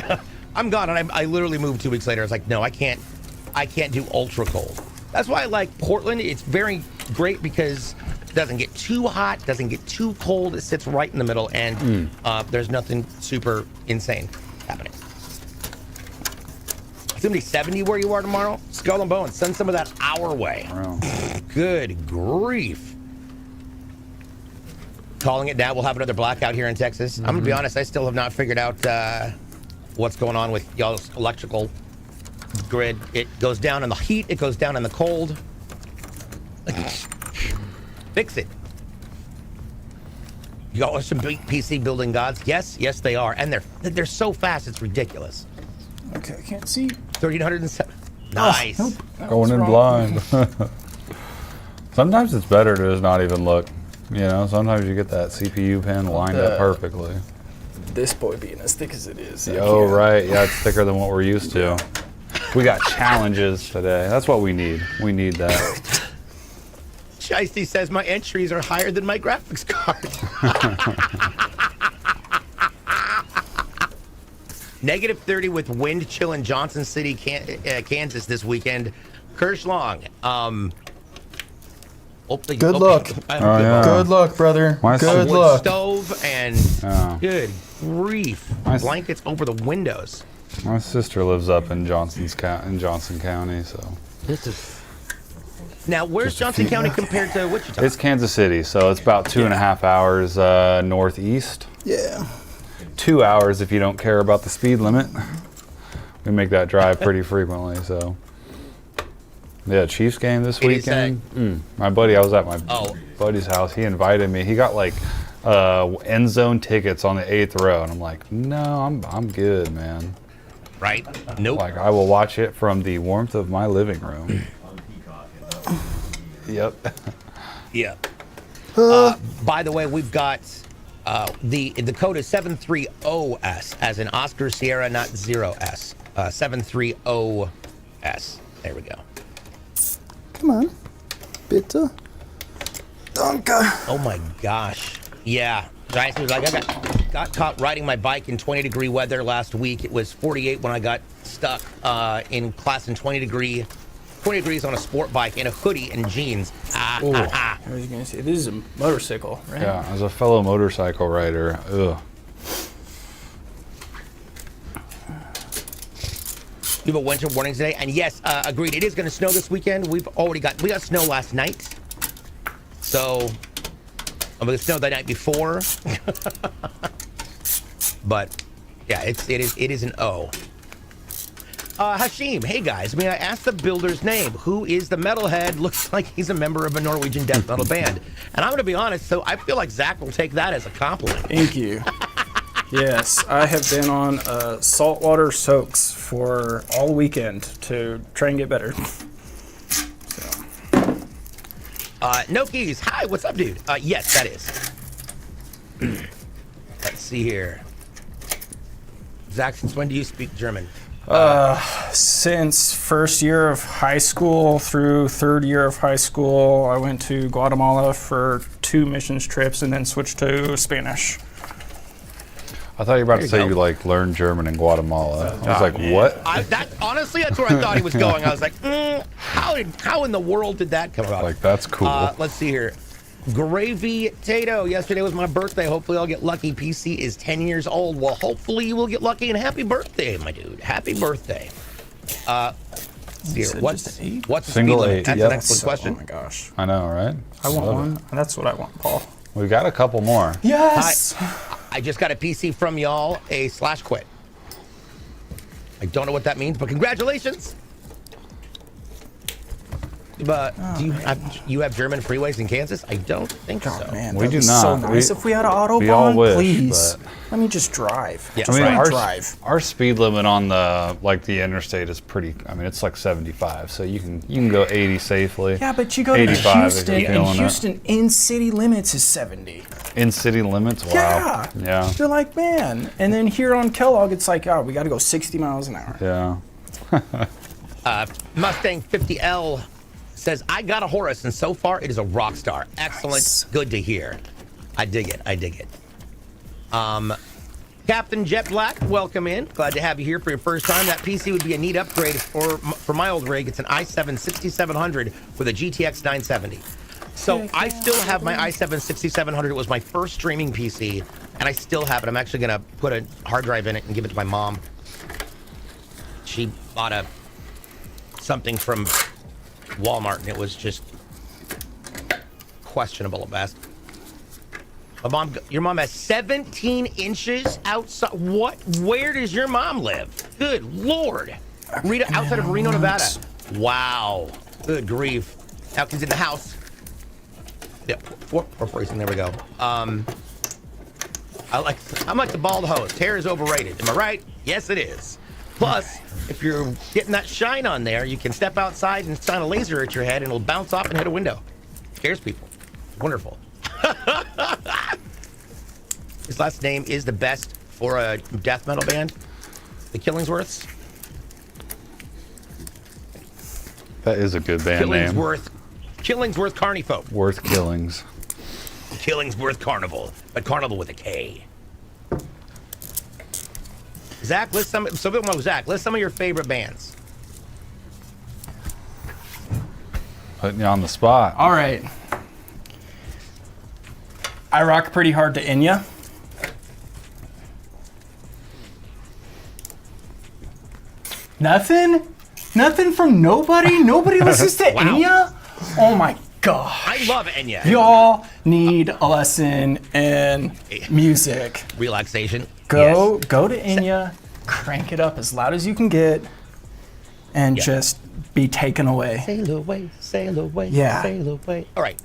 I'm gone, and I literally moved 2 weeks later. I was like, no, I can't do ultra cold. That's why I like Portland. It's very great because it doesn't get too hot, doesn't get too cold. It sits right in the middle, and there's nothing super insane happening. It's gonna be 70 where you are tomorrow. Skull and Bones, send some of that our way. Wow. Good grief. Calling it now. We'll have another blackout here in Texas. I'm gonna be honest, I still have not figured out what's going on with y'all's electrical grid. It goes down in the heat, it goes down in the cold. Fix it. Y'all are some big PC building gods. Yes, they are. And they're so fast, it's ridiculous. Okay, I can't see. 1307. Nice. Nope. Going in blind. Sometimes it's better to just not even look. You know, sometimes you get that CPU pin lined up perfectly. This boy being as thick as it is. Oh, right. Yeah, it's thicker than what we're used to. We got challenges today. That's what we need. We need that. Shiesty says my entries are higher than my graphics card. -30 with wind chill in Johnson City, Kansas this weekend. Kirsch Long. Good luck. Good luck, brother. Good Wood luck. stove and good grief. Blankets over the windows. My sister lives up in Johnson County, so. This is. Now, where's Johnson County compared to Wichita? It's Kansas City, so it's about 2.5 hours northeast. Yeah. 2 hours if you don't care about the speed limit. We make that drive pretty frequently, so. Yeah, Chiefs game this weekend. My buddy, I was at my buddy's house. He invited me. He got like end zone tickets on the 8th row, and I'm like, no, I'm good, man. Right? Nope. Like, I will watch it from the warmth of my living room. Yep. Yeah. By the way, we've got the code is 730S, as in Oscar Sierra, not 0S. 730S. There we go. Come on. Bitte. Danke. Oh my gosh. Yeah. Giants was like, I got caught riding my bike in 20-degree weather last week. It was 48 when I got stuck in class in 20 degrees on a sport bike in a hoodie and jeans. I was gonna say, this is a motorcycle, right? Yeah, as a fellow motorcycle rider, ugh. We have a winter warning today, and yes, agreed. It is going to snow this weekend. We got snow last night, so we snowed the night before. But yeah, it is an O. Hashim, hey guys, may I ask the builder's name? Who is the metalhead? Looks like he's a member of a Norwegian death metal band. And I'm going to be honest, so I feel like Zach will take that as a compliment. Thank you. Yes, I have been on saltwater soaks for all weekend to try and get better. So. No keys. Hi, what's up, dude? Yes, that is. Let's see here. Zach, since when do you speak German? Since first year of high school through third year of high school, I went to Guatemala for 2 missions trips and then switched to Spanish. I thought you were about to say you like learned German in Guatemala. I was like, what? Honestly, that's where I thought he was going. I was like, how in the world did that come about? Like, that's cool. Let's see here. Gravy Tato. Yesterday was my birthday. Hopefully I'll get lucky. PC is 10 years old. Well, hopefully you will get lucky, and happy birthday, my dude. Happy birthday. Here, what's the Single speed limit? eight, That's yep. an excellent question. Oh my gosh. I know, right? I want one. That's what I want, Paul. We got a couple more. Yes! I just got a PC from y'all, a /quit. I don't know what that means, but congratulations. But do you have German freeways in Kansas? I don't think so. Man, We that'd do be not. so nice if we had an Autobahn. we all wish, Please, but- let me just drive. Yeah, Just I mean, let me our, drive. our speed limit on the interstate is pretty. I mean, it's like 75, so you can go 80 safely. Yeah, but you go to 85 if you're Houston, and feeling it. Houston in city limits is 70. In city limits, wow. Yeah. Yeah. You're like, man. And then here on Kellogg, it's like, oh, we got to go 60 miles an hour. Yeah. Mustang 50L says, I got a Horus, and so far it is a rock star. Excellent. Nice. Good to hear. I dig it. I dig it. Captain Jet Black, welcome in. Glad to have you here for your first time. That PC would be a neat upgrade for my old rig. It's an i7 6700 with a GTX 970. So I still have my i7 6700. It was my first streaming PC, and I still have it. I'm actually going to put a hard drive in it and give it to my mom. She bought something from Walmart, and it was just questionable at best. Your mom has 17 inches outside. What? Where does your mom live? Good Lord. Outside of Reno, Nevada. Wow. Good grief. Elkins in the house. Yeah, four racing. There we go. I'm like the bald host. Hair is overrated. Am I right? Yes, it is. Plus, if you're getting that shine on there, you can step outside and shine a laser at your head, and it'll bounce off and hit a window. Scares people. Wonderful. His last name is the best for a death metal band, the Killingsworths. That is a good band name. Killingsworth Carnifolk. Worth Killings. Killingsworth Carnival, but Carnival with a K. Zach, list some of your favorite bands. Putting you on the spot. All right. I rock pretty hard to Enya. Nothing? Nothing from nobody? Nobody listens to Wow. Enya? Oh my god. I love Enya. Y'all need a lesson in music. Relaxation. Go to Enya, crank it up as loud as you can get, and just be taken away. Sail away, sail away, Yeah. sail away. All right.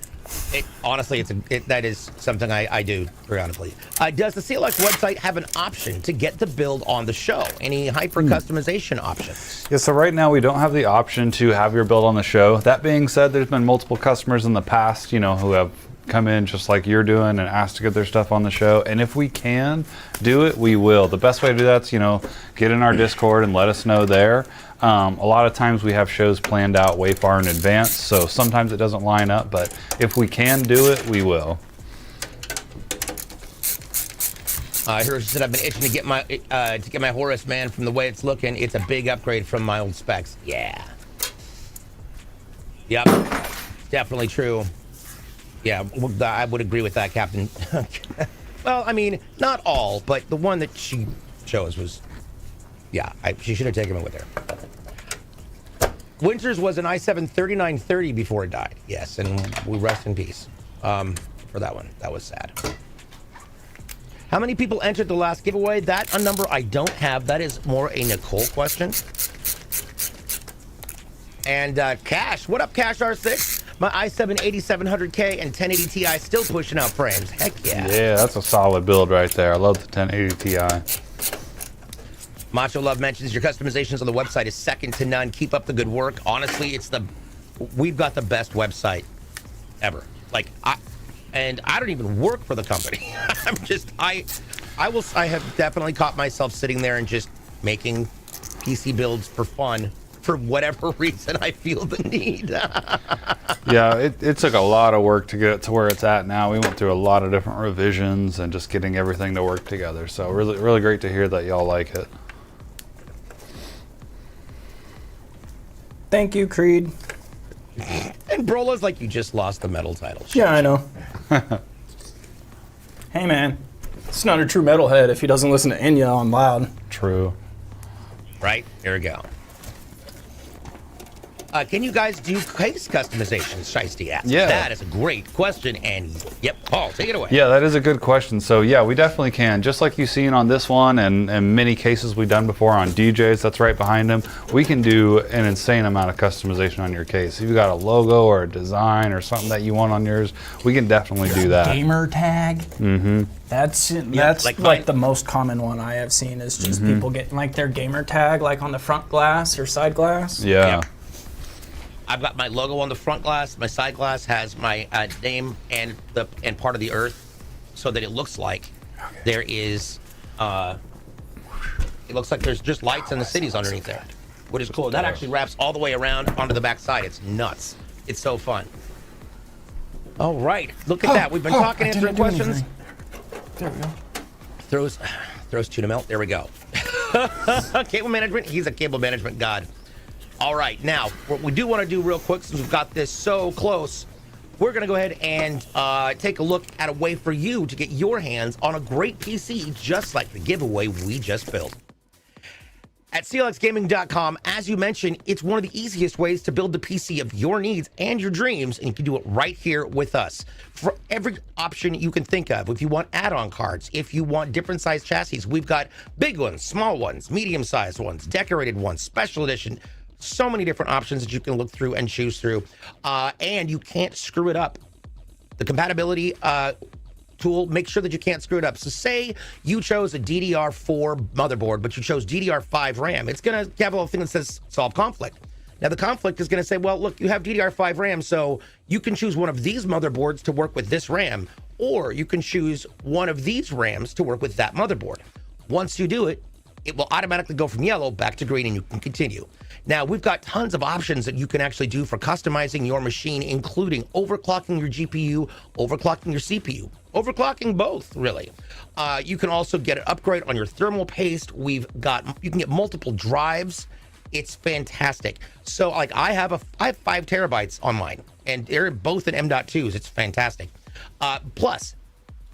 Honestly, that is something I do periodically. Does the CLX website have an option to get the build on the show? Any hyper customization options? Yeah, so right now we don't have the option to have your build on the show. That being said, there's been multiple customers in the past, who have come in just like you're doing and asked to get their stuff on the show. And if we can do it, we will. The best way to do that's, get in our Discord and let us know there. A lot of times we have shows planned out way far in advance, so sometimes it doesn't line up, but if we can do it, we will. Here's said I've been itching to get my Horus, man. From the way it's looking, it's a big upgrade from my old specs. Yeah. Yep. Definitely true. Yeah, I would agree with that, Captain. Well, I mean, not all, but the one that she chose was, yeah, she should have taken it with her. Winters was an i7 3930 before it died. Yes, and we rest in peace for that one. That was sad. How many people entered the last giveaway? That a number I don't have. That is more a Nicole question. And Cash, what up, Cash R6? My i7 8700K and 1080 Ti still pushing out frames. Heck yeah. Yeah, that's a solid build right there. I love the 1080 Ti. Macho Love mentions your customizations on the website is second to none. Keep up the good work. Honestly, we've got the best website ever. I don't even work for the company. I have definitely caught myself sitting there and just making PC builds for fun for whatever reason I feel the need. Yeah, it took a lot of work to get it to where it's at now. We went through a lot of different revisions and just getting everything to work together. So really, really great to hear that y'all like it. Thank you, Creed. And Brola's like, you just lost the metal title. Yeah, I know. Hey, man. It's not a true metalhead if he doesn't listen to Enya on loud. True. Right? Here we go. Can you guys do case customizations, Shiesty asks? Yeah. That is a great question, and yep, Paul, take it away. Yeah, that is a good question. So yeah, we definitely can. Just like you've seen on this one and many cases we've done before on DJs, that's right behind him, we can do an insane amount of customization on your case. If you've got a logo or a design or something that you want on yours, we can definitely do that. Gamer tag. Mm-hmm. That's like the most common one I have seen is just people getting like their gamer tag like on the front glass or side glass. Yeah. I've got my logo on the front glass. My side glass has my name and part of the earth, so that it looks like there is. It looks like there's just lights and the cities underneath there, which is cool. That actually wraps all the way around onto the back side. It's nuts. It's so fun. All right, look at that. We've been talking, answering questions. There we go. Throws tuna melt. There we go. Cable management. He's a cable management god. All right, now what we do want to do real quick, since we've got this so close, we're going to go ahead and take a look at a way for you to get your hands on a great PC, just like the giveaway we just built. At clxgaming.com, as you mentioned, it's one of the easiest ways to build the PC of your needs and your dreams, and you can do it right here with us. For every option you can think of, if you want add-on cards, if you want different size chassis, we've got big ones, small ones, medium-sized ones, decorated ones, special edition, so many different options that you can look through and choose through, and you can't screw it up. The compatibility tool, make sure that you can't screw it up. So say you chose a DDR4 motherboard, but you chose DDR5 RAM. It's going to have a little thing that says solve conflict. Now the conflict is going to say, well, look, you have DDR5 RAM, so you can choose one of these motherboards to work with this RAM, or you can choose one of these RAMs to work with that motherboard. Once you do it, it will automatically go from yellow back to green, and you can continue. Now, we've got tons of options that you can actually do for customizing your machine, including overclocking your GPU, overclocking your CPU, overclocking both, really. You can also get an upgrade on your thermal paste. You can get multiple drives. It's fantastic. So, like, I have 5 terabytes on mine, and they're both in M.2s. It's fantastic. Plus,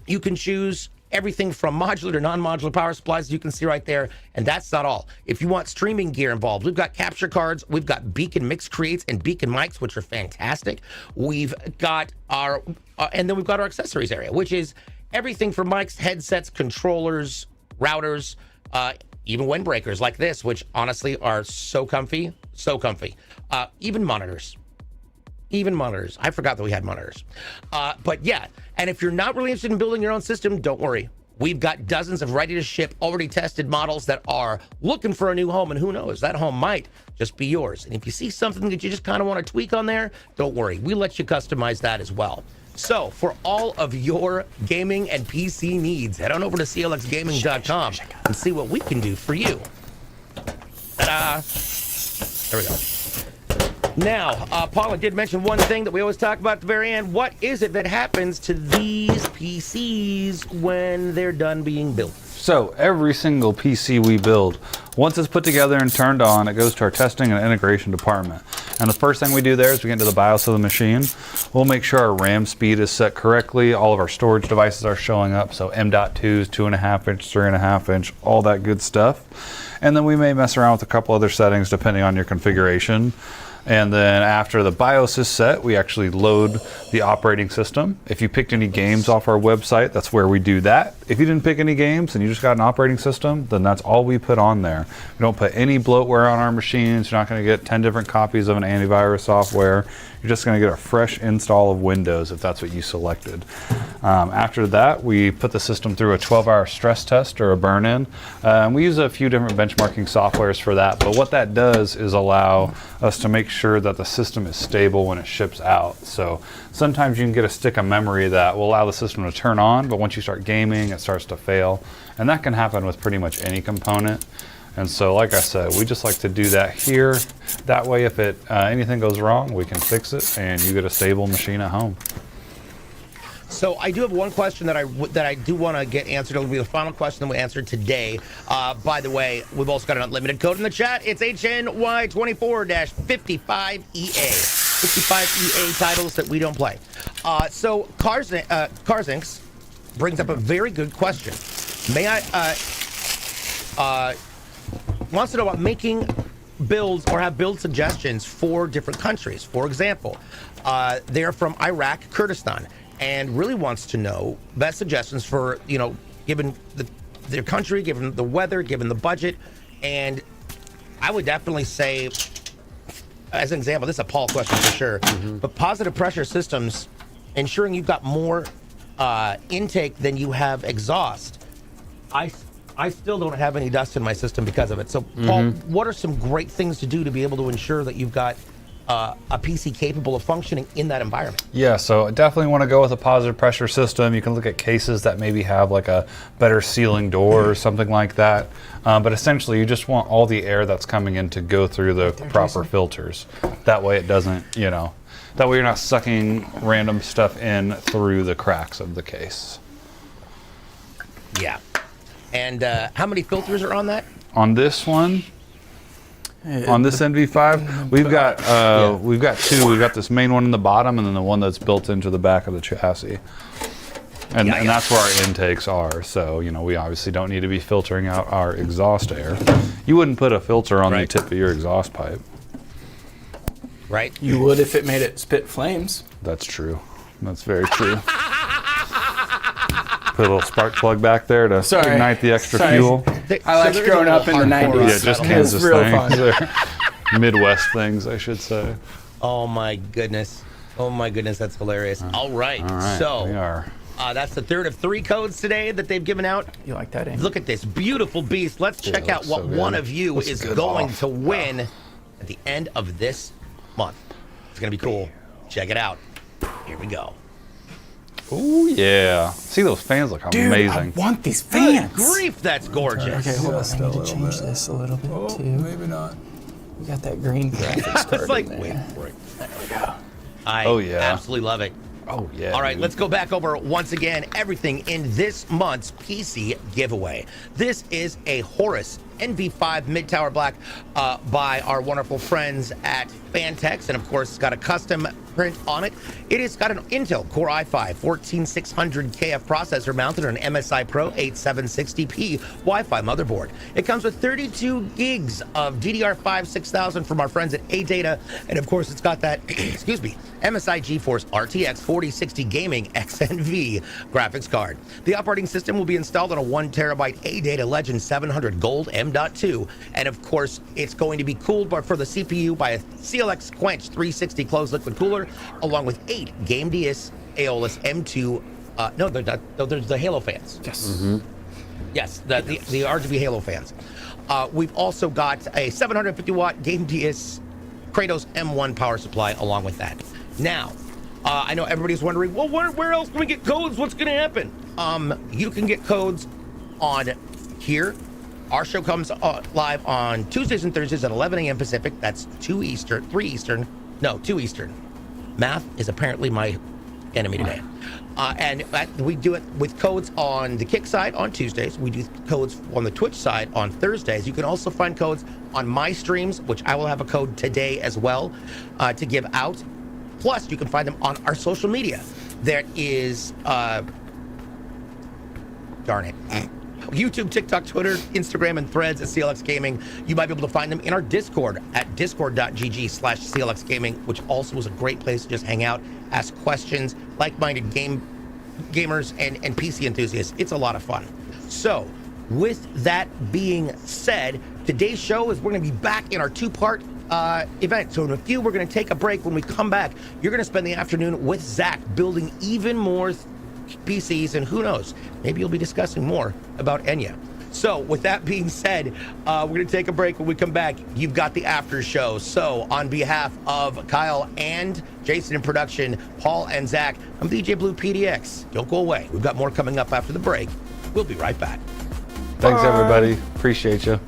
you can choose everything from modular to non-modular power supplies, you can see right there. And that's not all. If you want streaming gear involved, we've got capture cards, we've got Beacon mix creates and Beacon mics, which are fantastic. We've got and then we've got our accessories area, which is everything from mics, headsets, controllers, routers, even windbreakers like this, which honestly are so comfy, so comfy. Even monitors. I forgot that we had monitors. But yeah, and if you're not really interested in building your own system, don't worry. We've got dozens of ready-to-ship, already tested models that are looking for a new home, and who knows, that home might just be yours. And if you see something that you just kind of want to tweak on there, don't worry. We let you customize that as well. So for all of your gaming and PC needs, head on over to clxgaming.com and see what we can do for you. Ta-da! There we go. Now, Paula did mention one thing that we always talk about at the very end. What is it that happens to these PCs when they're done being built? So every single PC we build, once it's put together and turned on, it goes to our testing and integration department. And the first thing we do there is we get into the BIOS of the machine. We'll make sure our RAM speed is set correctly. All of our storage devices are showing up. So M.2s, 2.5 inch, 3.5 inch, all that good stuff. And then we may mess around with a couple other settings depending on your configuration. And then after the BIOS is set, we actually load the operating system. If you picked any games off our website, that's where we do that. If you didn't pick any games and you just got an operating system, then that's all we put on there. We don't put any bloatware on our machines. You're not going to get 10 different copies of an antivirus software. You're just going to get a fresh install of Windows if that's what you selected. After that, we put the system through a 12-hour stress test or a burn-in. We use a few different benchmarking softwares for that, but what that does is allow us to make sure that the system is stable when it ships out. So sometimes you can get a stick of memory that will allow the system to turn on, but once you start gaming, it starts to fail. And that can happen with pretty much any component. And so, like I said, we just like to do that here. That way, if anything goes wrong, we can fix it, and you get a stable machine at home. So I do have one question that I do want to get answered. It'll be the final question that we answered today. By the way, we've also got an unlimited code in the chat. It's HNY24-55EA. 55EA titles that we don't play. So Carzinx brings up a very good question. Wants to know about making build or have build suggestions for different countries. For example, they're from Iraq, Kurdistan, and really wants to know best suggestions for, given their country, given the weather, given the budget. And I would definitely say, as an example, this is a Paul question for sure, but positive pressure systems, ensuring you've got more intake than you have exhaust. I still don't have any dust in my system because of it. So, Paul, what are some great things to do to be able to ensure that you've got a PC capable of functioning in that environment? Yeah, so definitely want to go with a positive pressure system. You can look at cases that maybe have like a better sealing door or something like that. But essentially, you just want all the air that's coming in to go through the proper filters. That way it doesn't, that way you're not sucking random stuff in through the cracks of the case. Yeah. And how many filters are on that? On this one, on this NV5, we've got two. We've got this main one in the bottom, and then the one that's built into the back of the chassis. And that's where our intakes are. So we obviously don't need to be filtering out our exhaust air. You wouldn't put a filter on the tip of your exhaust pipe. Right. You would if it made it spit flames. That's true. That's very true. Put a little spark plug back there to ignite the extra fuel. I liked growing up in the 90s. Yeah, just Kansas things. Midwest things, I should say. Oh my goodness. That's hilarious. All right. So we are. That's the third of 3 codes today that they've given out. You like that, Amy? Look at this beautiful beast. Let's check out what one of you is going to win at the end of this month. It's going to be cool. Check it out. Here we go. Oh yeah! See, those fans look amazing. I want these fans. Good grief, that's gorgeous. Okay, hold on. I need to change this a little bit too. Maybe not. We got that green graphics card. It's like, in wait there. for it. There we go. I absolutely love it. Oh yeah. All right, let's go back over once again everything in this month's PC giveaway. This is a Horus NV5 Mid-Tower Black by our wonderful friends at Fantex, and of course it's got a custom print on it. It has got an Intel Core i5 14600KF processor mounted on an MSI Pro 8760p Wi-Fi motherboard. It comes with 32 gigs of DDR5 6000 from our friends at AData, and of course it's got that excuse me, MSI GeForce RTX 4060 Gaming XNV graphics card. The operating system will be installed on a 1TB AData Legend 700 Gold M.2, and of course it's going to be cooled for the CPU by a CLX Quench 360 closed liquid cooler, along with 8 Game DS Aeolus M2. No, there's the Halo fans. Yes. Yes, the RGB Halo fans. We've also got a 750 watt Game DS Kratos M1 power supply along with that. Now, I know everybody's wondering, well, where else can we get codes? What's going to happen? You can get codes on here. Our show comes live on Tuesdays and Thursdays at 11 a.m. Pacific. That's 2 Eastern. Math is apparently my enemy today. And we do it with codes on the Kick side on Tuesdays. We do codes on the Twitch side on Thursdays. You can also find codes on my streams, which I will have a code today as well to give out. Plus, you can find them on our social media. There is, darn it, YouTube, TikTok, Twitter, Instagram, and Threads at CLX Gaming. You might be able to find them in our Discord at discord.gg/CLX Gaming, which also is a great place to just hang out, ask questions, like-minded gamers and PC enthusiasts. It's a lot of fun. So, with that being said, today's show is we're going to be back in our 2-part event. So in a few, we're going to take a break. When we come back, you're going to spend the afternoon with Zach building even more PCs, and who knows, maybe you'll be discussing more about Enya. So with that being said, we're going to take a break. When we come back, you've got the after show. So on behalf of Kyle and Jason in production, Paul and Zach, I'm DJ Blue PDX. Don't go away. We've got more coming up after the break. We'll be right back. Thanks, everybody. Appreciate you.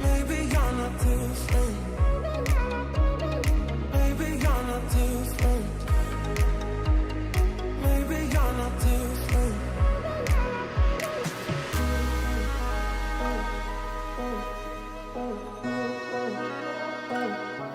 Maybe you're not perfect.